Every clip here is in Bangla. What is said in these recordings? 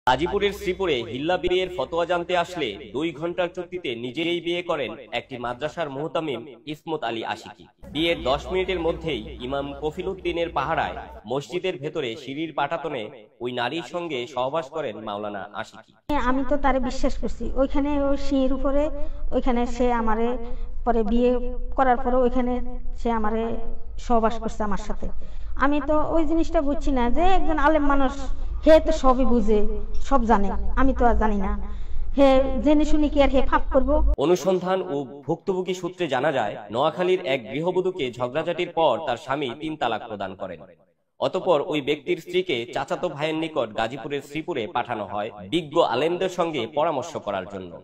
গাজীপুরের শ্রীপুরে হিল্লা বিয়ের ফতোয়া জানতে আসলে 2 ঘন্টার চুক্তিতে নিজেই বিয়ে করেন একটি মাদ্রাসার মুহতামিম ইসমত আলী আশিকি। বিয়ের 10 মিনিটের মধ্যেই ইমাম কফিলউদ্দিনের পাহারায় মসজিদের ভেতরে সিঁড়ির পাটাতনে ওই নারীর সঙ্গে সহবাস করেন মাওলানা আশিকি। আমি তো তারে বিশ্বাস করছি, ওইখানে ওই সিঁড়ির উপরে ওইখানে সে আমারে পরে বিয়ে করার পরে ওইখানে সে আমারে সহবাস করছে আমার সাথে। আমি তো ওই জিনিসটা বুঝছি না যে একজন আলেম মানুষ, হে তো সবই বুঝে, সব জানে, আমি তো আর জানি না। হে জেনে শুনি কি আর হে ফাঁক করবো? অনুসন্ধান ও ভুক্তভোগী সূত্রে জানা যায়, নোয়াখালীর এক গৃহবধূকে ঝগড়াঝাটির পর তার স্বামী 3 তালাক প্রদান করেন। অতঃপর ওই ব্যক্তির স্ত্রীকে চাচাতো ভাইয়ের নিকট গাজীপুরের শ্রীপুরে পাঠানো হয় বিজ্ঞ আলেমদের সঙ্গে পরামর্শ করার জন্য।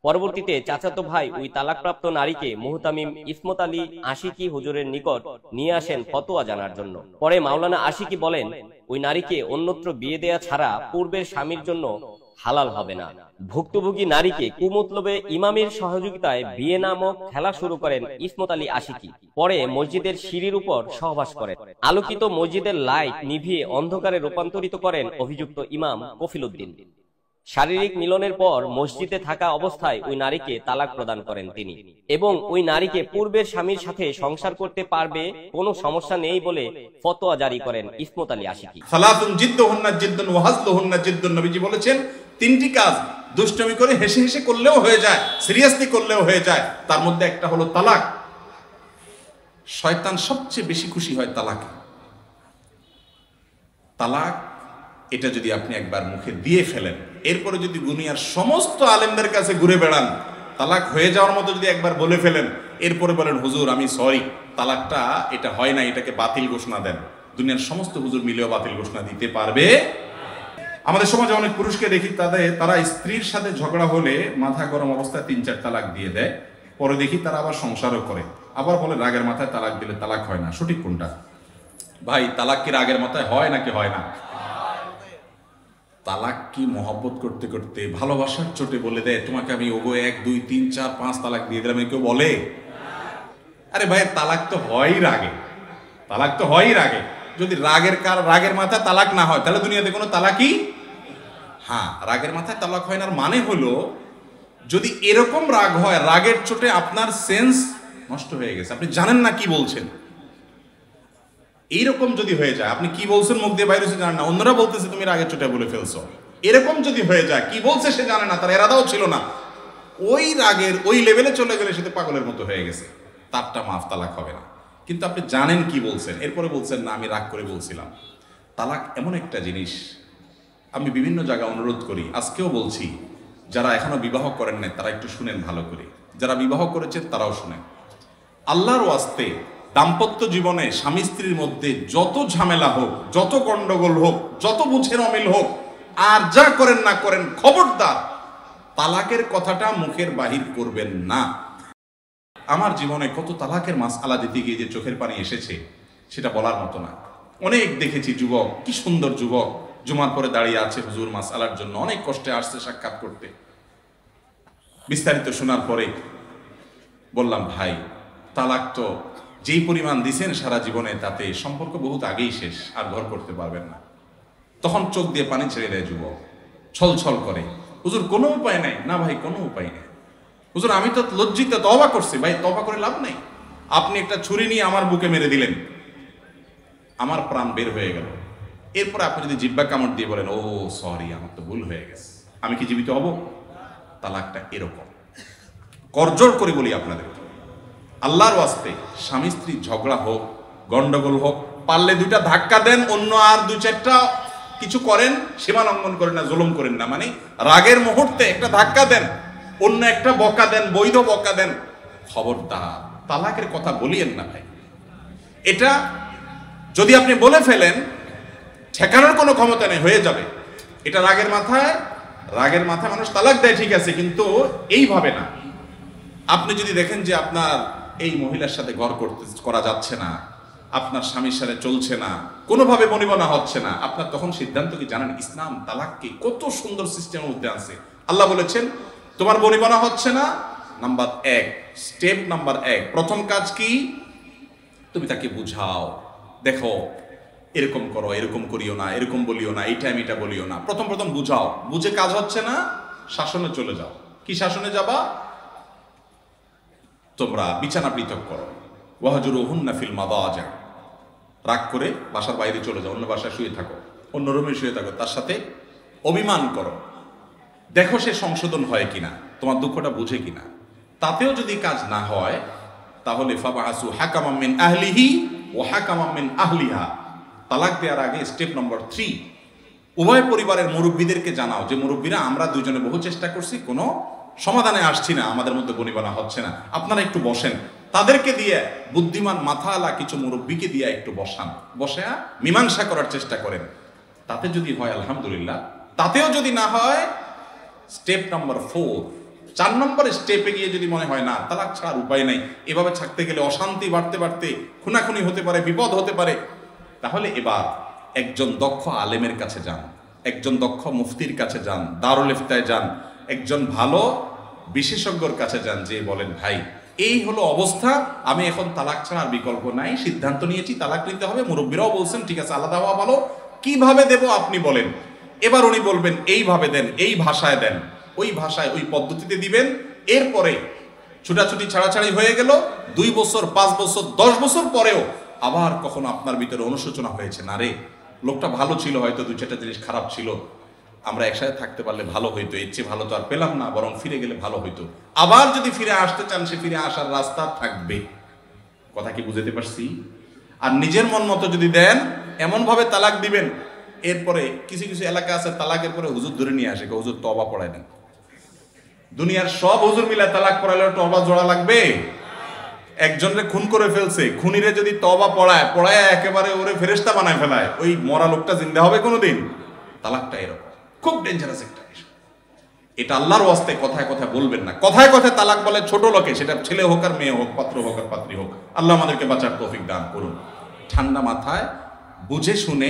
পরবর্তীতে চাচাতো ভাই ওই তালাকপ্রাপ্ত নারীকে মুহতামিম ইসমত আলী আশিকি হুজুরের নিকট নিয়ে আসেন ফতোয়া জানার জন্য। পরে মাওলানা আশিকি বলেন, ওই নারীকে অন্যত্র বিয়ে দেয়া ছাড়া পূর্বের স্বামীর জন্য হালাল হবে না। ভুক্তভোগী নারীকে কুমতলবে ইমামের সহযোগিতায় বিয়ে নামক খেলা শুরু করেন ইসমত আলী আশিকি। পরে মসজিদের সিঁড়ির উপর সহবাস করেন। আলোকিত মসজিদের লাইট নিভিয়ে অন্ধকারে রূপান্তরিত করেন অভিযুক্ত ইমাম কফিলউদ্দিন। শারীরিক মিলনের পর মসজিদে থাকা অবস্থায় ওই নারীকে তালাক প্রদান করেন তিনি এবং ওই নারীকে পূর্বের স্বামীর সাথে সংসার করতে পারবে, কোনো সমস্যা নেই বলে ফতোয়া জারি করেন ইসমত আলী আশিকি। সালাতুন জিদ্দুহুন্না জিদ্দুন ওয়া হাজলুহুন্না জিদ্দুন। নবীজি বলেছেন 3টি কাজ দুষ্টমি করে হেসে হেসে করলেও হয়ে যায়, সিরিয়াসলি করলেও হয়ে যায়। তার মধ্যে একটা হলো তালাক। শয়তান সবচেয়ে বেশি খুশি হয় তালাকে। তালাক এটা যদি আপনি একবার মুখে দিয়ে ফেলেন, এরপরে যদি দুনিয়ার সমস্ত আলেমদের কাছে ঘুরে বেড়ান, তালাক হয়ে যাওয়ার মতো যদি একবার বলে ফেলেন, এরপরে বলেন হুজুর আমি সরি, তালাকটা এটা হয় না, এটাকে বাতিল ঘোষণা দেন, দুনিয়ার সমস্ত হুজুর মিলেও বাতিল ঘোষণা দিতে পারবে। আমাদের সমাজে অনেক পুরুষকে দেখি তারা স্ত্রীর সাথে ঝগড়া হলে মাথা গরম অবস্থায় 3-4 তালাক দিয়ে দেয়। পরে দেখি তারা আবার সংসারও করে, আবার বলে রাগের মাথায় তালাক দিলে তালাক হয় না। সঠিক কোনটা ভাই? তালাক কি রাগের মাথায় হয় নাকি হয় না? তালাক কি মহব্বত করতে করতে ভালোবাসার চোটে বলে দেয় তোমাকে আমি ওগো 1 2 3 4 5 তালাক দিয়ে দিলাম, কেউ বলে? আরে ভাই তালাক তো হয়ই রাগে, তালাক তো হয়ই রাগে। যদি রাগের মাথায় তালাক না হয় তাহলে দুনিয়াতে কোনো তালাকই, হ্যাঁ রাগের মাথায় তালাক হয় না। মানে হলো যদি এরকম রাগ হয়, রাগের চোটে আপনার সেন্স নষ্ট হয়ে গেছে, আপনি জানেন না কি বলছেন, এইরকম যদি হয়ে যায়, আপনি কি বলছেন মুখ দিয়ে বাইরে জানেন না, অন্যরা বলতেছে তুমি রাগের চোটে বলে ফেলছো, এরকম যদি হয়ে যায়, কি বলছে সে জানে না, তার এরাদাও ছিল না, ওই রাগের ওই লেভেলে চলে গেলে সেটা পাগলের মতো হয়ে গেছে, তারটা মাফ, তালাক হবে না। কিন্তু আপনি জানেন কি বলছেন, এরপরে বলছেন না আমি রাগ করে বলছিলাম। তালাক এমন একটা জিনিস, আমি বিভিন্ন জায়গায় অনুরোধ করি, আজকেও বলছি, যারা এখনো বিবাহ করেন নাই তারা একটু শুনেন ভালো করে, যারা বিবাহ করেছেন তারাও শুনেন। আল্লাহর ওয়াস্তে দাম্পত্য জীবনে স্বামী স্ত্রীর মধ্যে যত ঝামেলা হোক, যত গন্ডগোল হোক, যত বুঝের অমিল হোক, আর যা করেন না করেন, খবরদার তালাকের কথাটা মুখের বাহির করবেন না। আমার জীবনে কত তালাকের মাসআলা দিতে গিয়ে যে চোখের পানি এসেছে সেটা বলার মতো না। অনেক দেখেছি যুবক, কি সুন্দর যুবক, জুমার পরে দাঁড়িয়ে আছে হুজুর মাসআলার জন্য, অনেক কষ্টে আসছে সাক্ষাৎ করতে। বিস্তারিত শোনার পরে বললাম ভাই তালাক তো যেই পরিমাণ দিছেন সারা জীবনে, তাতে সম্পর্ক বহুত আগেই শেষ, আর ঘর করতে পারবেন না। তখন চোখ দিয়ে পানি ছেড়ে দেয় যুবক, ছল ছল করে, হুজুর কোনো উপায় নাই? না ভাই কোনো উপায় নেই। হুজুর আমি তো লজ্জিত, তওবা করছি। ভাই তওবা করে লাভ নেই, আপনি একটা ছুরি নিয়ে আমার বুকে মেরে দিলেন, আমার প্রাণ বের হয়ে গেল। এরপর আপনি যদি জিহ্বা কামড় দিয়ে বলেন ও সরি আমার তো ভুল হয়ে গেছে, আমি কি জীবিত হব? তালাকটা এরকম। করজোড় করে বলি আপনাদের, আল্লাহর ওয়াস্তে স্বামী স্ত্রী ঝগড়া হোক, গন্ডগোল হোক, পারলে 2টা ধাক্কা দেন, অন্য আর 2-4টা কিছু করেন, সীমা লঙ্ঘন করেন না, জুলুম করেন না। মানে রাগের মুহূর্তে একটা ধাক্কা দেন, অন্য একটা বকা দেন, বৈধ বকা দেন, খবরদার তালাকের কথা বলিয়েন না ভাই। এটা যদি আপনি বলে ফেলেন, ঠেকানোর কোনো ক্ষমতা নেই, হয়ে যাবে। এটা রাগের মাথায় মানুষ তালাক দেয়, ঠিক আছে, কিন্তু এইভাবে না। আপনি যদি দেখেন যে আপনার এই মহিলার সাথে ঘর করা যাচ্ছে না, আপনার স্বামীর সাথে চলছে না, কোনোভাবে বনিবনা হচ্ছে না, আপনার তখন সিদ্ধান্ত কি জানেন? ইসলাম তালাককে কত সুন্দর সিস্টেমের মধ্যে আছে। আল্লাহ বলেছেন তোমার বনিবনা হচ্ছে না, নাম্বার 1, স্টেপ নাম্বার 1, প্রথম কাজ কি? তুমি তাকে বুঝাও, দেখো এরকম করো, এরকম করিও না, এরকম বলিও না, এই টাইম এটা বলিও না। প্রথম প্রথম বুঝাও, বুঝে কাজ হচ্ছে না, শাসনে চলে যাও। কি শাসনে যাবা? তোমরা বিছানা পৃথক করো, ওয়াহজুরুহুন্না ফিল মাদাজি, রাগ করে বাসার বাইরে চলে যাও, অন্য বাসায় শুয়ে থাকো, অন্য রুমে শুয়ে থাকো, তার সাথে অভিমান করো, দেখো সে সংশোধন হয় কিনা, তোমার দুঃখটা বুঝে কিনা। তাতেও যদি কাজ না হয় তাহলে ফাবাসু হাকামান মিন আহলিহি ওয়া হাকামান মিন আহলিহা, তালাক দেওয়ার আগে স্টেপ নম্বর 3, উভয় পরিবারের মুরব্বীদেরকে জানাও যে মুরব্বীরা আমরা দুইজনে বহু চেষ্টা করছি, কোনো সমাধানে আসছি না, আমাদের মধ্যে বনিবনা হচ্ছে না, আপনারা একটু বসেন। তাদেরকে দিয়ে, বুদ্ধিমান মাথাওয়ালা কিছু মুরব্বীকে দিয়ে একটু বসান, বসে মীমাংসা করার চেষ্টা করেন। তাতে যদি হয় আলহামদুলিল্লাহ, তাতেও যদি না হয় স্টেপ নাম্বার 4 নম্বর স্টেপে গিয়ে যদি মনে হয় না তালাক ছাড়ার উপায় নাই, এভাবে থাকতে গেলে অশান্তি বাড়তে বাড়তে খুনাখুনি হতে পারে, বিপদ হতে পারে, তাহলে এবার একজন দক্ষ আলেমের কাছে যান, একজন দক্ষ মুফতির কাছে যান, দারুল ইফতায় যান, একজন ভালো বিশেষজ্ঞর কাছে যান, যে বলেন ভাই এই হলো অবস্থা, আমি এখন তালাক ছাড়ার বিকল্প নাই, সিদ্ধান্ত নিয়েছি তালাক নিতে হবে, মুরব্বীরাও বলছেন ঠিক আছে আলাদা হওয়া ভালো, কিভাবে দেব আপনি বলেন। এবার উনি বলবেন এইভাবে দেন, এই ভাষায় দেন, ওই ভাষায় ওই পদ্ধতিতে দিবেন। এরপরে ছুটাছুটি ছাড়াছাড়ি হয়ে গেল, 2 বছর 5 বছর 10 বছর পরেও আবার কখনো আপনার ভিতরে অনুশোচনা হয়েছে, না রে লোকটা ভালো ছিল, হয়তো 2-4টা জিনিস খারাপ ছিল, আমরা একসাথে থাকতে পারলে ভালো হইতো, এর চেয়ে ভালো তো আর পেলাম না, বরং ফিরে গেলে ভালো হইতো। আবার যদি ফিরে আসতে চান, সে ফিরে আসার রাস্তা থাকবে। কথা কি বুঝতে পারছি? আর নিজের মন মতো যদি দেন, এমন ভাবে তালাক দিবেন, এরপরে কিছু কিছু এলাকা আছে তালাকের পরে হুজুর ধরে নিয়ে আসে, হুজুর তওবা পড়ায় দেন। দুনিয়ার সব হুজুর মিলে তালাক পড়ালে তওবা জোড়া লাগবে? একজনরে খুন করে ফেলছে, খুনিরে যদি তওবা পড়ায় একেবারে ওরে ফেরেশতা বানায় ফেলায়, ওই মরা লোকটা জিন্দা হবে কোনোদিন? তালাকটা এরকম খুব ডেঞ্জারাস একটা বিষয়। এটা আল্লাহর ওয়াস্তে কথায় কথায় বলবেন না। কথায় কথায় তালাক বলে ছোট লোকে, সেটা ছেলে হোক আর মেয়ে হোক, পাত্র হোক আর পাত্রী হোক। আল্লাহ আমাদেরকে বাঁচার তৌফিক দান করুন। ঠান্ডা মাথায় বুঝে শুনে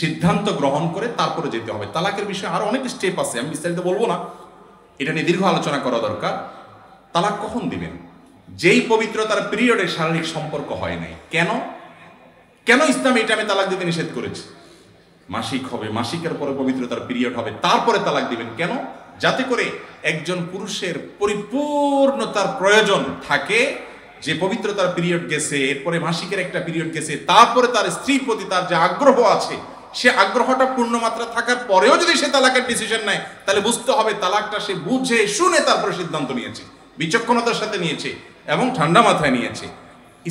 সিদ্ধান্ত গ্রহণ করে তারপরে যেতে হবে। তালাকের বিষয়ে আরো অনেক স্টেপ আছে, আমি বিস্তারিত বলবো না, এটা নিয়ে দীর্ঘ আলোচনা করা দরকার। তালাক কখন দিবেন? যেই পবিত্রতার পিরিয়ডে শারীরিক সম্পর্ক হয় নাই। কেন কেন ইসলাম এটা আমি তালাক দিতে নিষেধ করেছি? মাসিক হবে, মাসিকের পরে পবিত্রতার পিরিয়ড হবে, তারপরে তালাক দিবেন। কেন? যাতে করে একজন পুরুষের পরিপূর্ণতার প্রয়োজন থাকে, যে পবিত্রতার পিরিয়ড গেছে, এরপরে মাসিকের একটা পিরিয়ড গেছে, তারপরে তার স্ত্রীর প্রতি তার যে আগ্রহ আছে, সে আগ্রহটা পূর্ণমাত্রা থাকার পরেও যদি সে তালাকের ডিসিশন নেয়, তাহলে বুঝতে হবে তালাকটা সে বুঝে শুনে তারপরে সিদ্ধান্ত নিয়েছে, বিচক্ষণতার সাথে নিয়েছে এবং ঠান্ডা মাথায় নিয়েছে।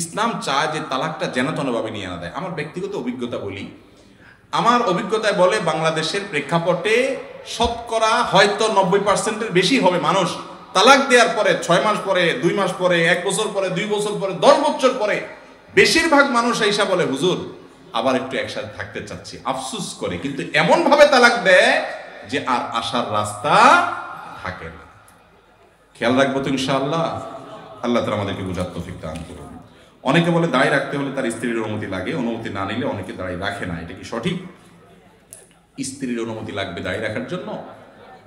ইসলাম চায় যে তালাকটা যেন তেনভাবে নিয়ে না দেয়। আমার ব্যক্তিগত অভিজ্ঞতা বলি, আমার অভিজ্ঞতায় বলে বাংলাদেশের প্রেক্ষাপটে শতকরা হয়তো 90%-এর বেশি হবে মানুষ তালাক দেওয়ার পরে 6 মাস পরে, 2 মাস পরে, 1 বছর পরে, 2 বছর পরে, 10 বছর পরে বেশিরভাগ মানুষ এসে বলে হুজুর আবার একটু একসাথে থাকতে চাচ্ছি, আফসুস করে, কিন্তু এমন ভাবে তালাক দেয় যে আর আসার রাস্তা থাকে না। খেয়াল রাখবো তো ইনশাআল্লাহ। আল্লাহ তাআলা আমাদেরকে বুঝার তৌফিক দান করুন। অনেকে বলে দায় রাখতে হলে তার স্ত্রীর অনুমতি লাগে, অনুমতি না নিলে অনেকে দায় রাখে না। এটা কি সঠিক? স্ত্রীর অনুমতি লাগবে দায় রাখার জন্য?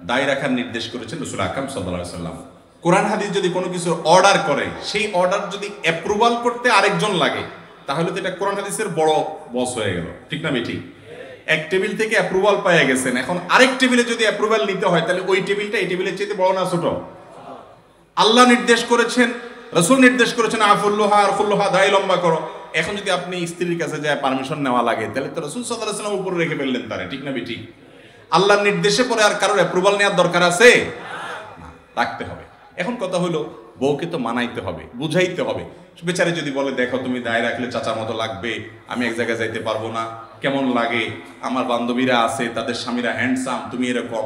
দায় রাখার নির্দেশ করেছেন রাসূল আকরাম সাল্লাল্লাহু আলাইহি ওয়াসাল্লাম। কোরআন হাদিস যদি কোনো কিছু অর্ডার করে, সেই অর্ডার যদি অ্যাপ্রুভাল করতে আরেকজন লাগে, তাহলে তো এটা কোরআন হাদিসের বড় বস হয়ে গেল, ঠিক না বেঠিক? এক টেবিল থেকে অ্যাপ্রুভাল পেয়ে গেছেন, এখন আরেক টেবিলে যদি অ্যাপ্রুভাল নিতে হয়, তাহলে ওই টেবিলটা এই টেবিলের চেয়ে বড় না ছোট? আল্লাহ নির্দেশ করেছেন, রাসূল নির্দেশ করেছেন আফুল্লুহা আর ফুল্লুহা, দায় লম্বা করো। এখন যদি আপনি স্ত্রীর কাছে যায় পারমিশন নেওয়া লাগে, তাহলে তো রাসূল সাল্লাল্লাহু আলাইহি ওয়াসাল্লাম উপরে রেখে ফেললেন তারে, ঠিক না বেঠিক? আল্লাহর নির্দেশে পরে আর কারোর অ্যাপ্রুভাল নেওয়ার দরকার আছে না? রাখতে হবে। এখন কথা হলো বউকে তো মানাইতে হবে, বুঝাইতে হবে। বেচারে যদি বলে দেখো তুমি দায় রাখলে চাচার মতো লাগবে, আমি এক জায়গায় যাইতে পারবো না, কেমন লাগে, আমার বান্ধবীরা আছে তাদের স্বামীরা হ্যান্ডসাম, তুমি এরকম,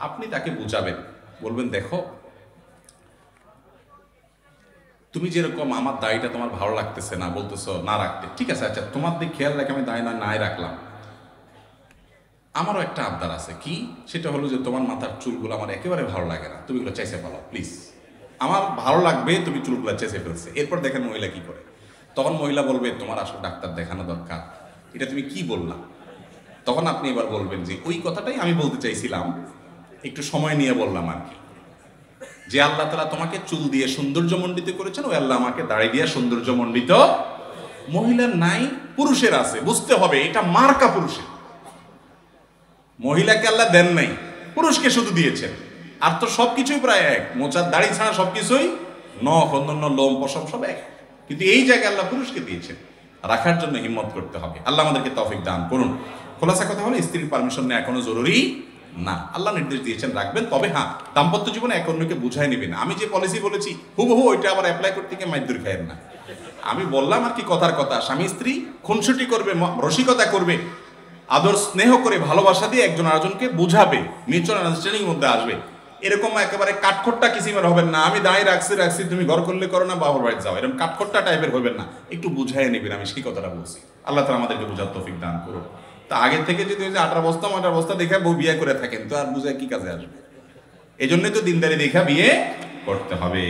আপনি তাকে বুঝাবেন, বলবেন দেখো তুমি যেরকম আমার দায়টা তোমার ভালো লাগতেছে না, বলতেছো না রাখতে, ঠিক আছে, আচ্ছা তোমার দিক খেয়াল রাখে আমি দায় নাই রাখলাম, আমারও একটা আবদার আছে, কি সেটা হলো যে তোমার মাথার চুলগুলো আমার একেবারে ভালো লাগে না, তুমি এগুলো চেঁচে ফেলো প্লিজ, আমার ভালো লাগবে তুমি চুলগুলো চেঁচে ফেলছে। এরপর দেখেন মহিলা কি করে, তখন মহিলা বলবে তোমার আসলে ডাক্তার দেখানো দরকার, এটা তুমি কি বললা? তখন আপনি এবার বলবেন যে ওই কথাটাই আমি বলতে চাইছিলাম, একটু সময় নিয়ে বললাম আর কি, যে আল্লাহ তাআলা তোমাকে চুল দিয়ে সৌন্দর্যমণ্ডিত করেছেন, ওই আল্লাহ আমাকে দাড়ি দিয়ে সৌন্দর্যমণ্ডিত মহিলার নাই, পুরুষের আছে। বুঝতে হবে এটা মার্কা পুরুষের। মহিলাকে আল্লাহ দেন নাই, পুরুষকে শুধু দিয়েছেন। আর তো সবকিছুই প্রায় এক, মোচার দাড়ি ছাড়া সবকিছুই, নখ, অন্যান্য লোম, পশম সব এক, কিন্তু এই জায়গায় আল্লাহ পুরুষকে দিয়েছেন। রাখার জন্য হিম্মত করতে হবে। আল্লাহ আমাদেরকে তৌফিক দান করুন। খোলাসা কথা হলো, স্ত্রীর পারমিশন নেওয়া এখনো জরুরি না। আল্লাহ নির্দেশ দিয়েছেন রাখবেন, তবে হ্যাঁ দাম্পত্য জীবনে এক অন্যকে বুঝাই নেবেন। আমি যে পলিসি বলেছি হুবহু ওইটা আবার অ্যাপ্লাই করতে গিয়ে মাইদুর খায়েন না। আমি বললাম আর কি কথার কথা, স্বামী স্ত্রী খুনসুটি করবে, রসিকতা করবে, আদর স্নেহ করে ভালোবাসা দিয়ে একজন আরেকজনকে বুঝাবে, মিউচুয়াল আন্ডারস্ট্যান্ডিং এর মধ্যে আসবে। এরকম একেবারে কাঠখোট্টা কিসিমের হবেন না, আমি দাঁড়িয়ে রাখছি তুমি ঘর করলে করো না, বাবার বাড়ি যাও, এরকম কাঠখোট্টা টাইপের হবেন না। একটু বুঝাই নেবেন, আমি সেই কথাটা বলছি। আল্লাহ তাআলা আমাদেরকে বুঝার তৌফিক দান করুন। তা আগে থেকে যদি ওই যে 18 বস্তা 18 বস্তা দেখে বউ বিয়ে করে থাকেন, তো আর বুঝায় কি কাজে আসবে? এই জন্যই তো দিনদারি দেখা বিয়ে করতে হবে।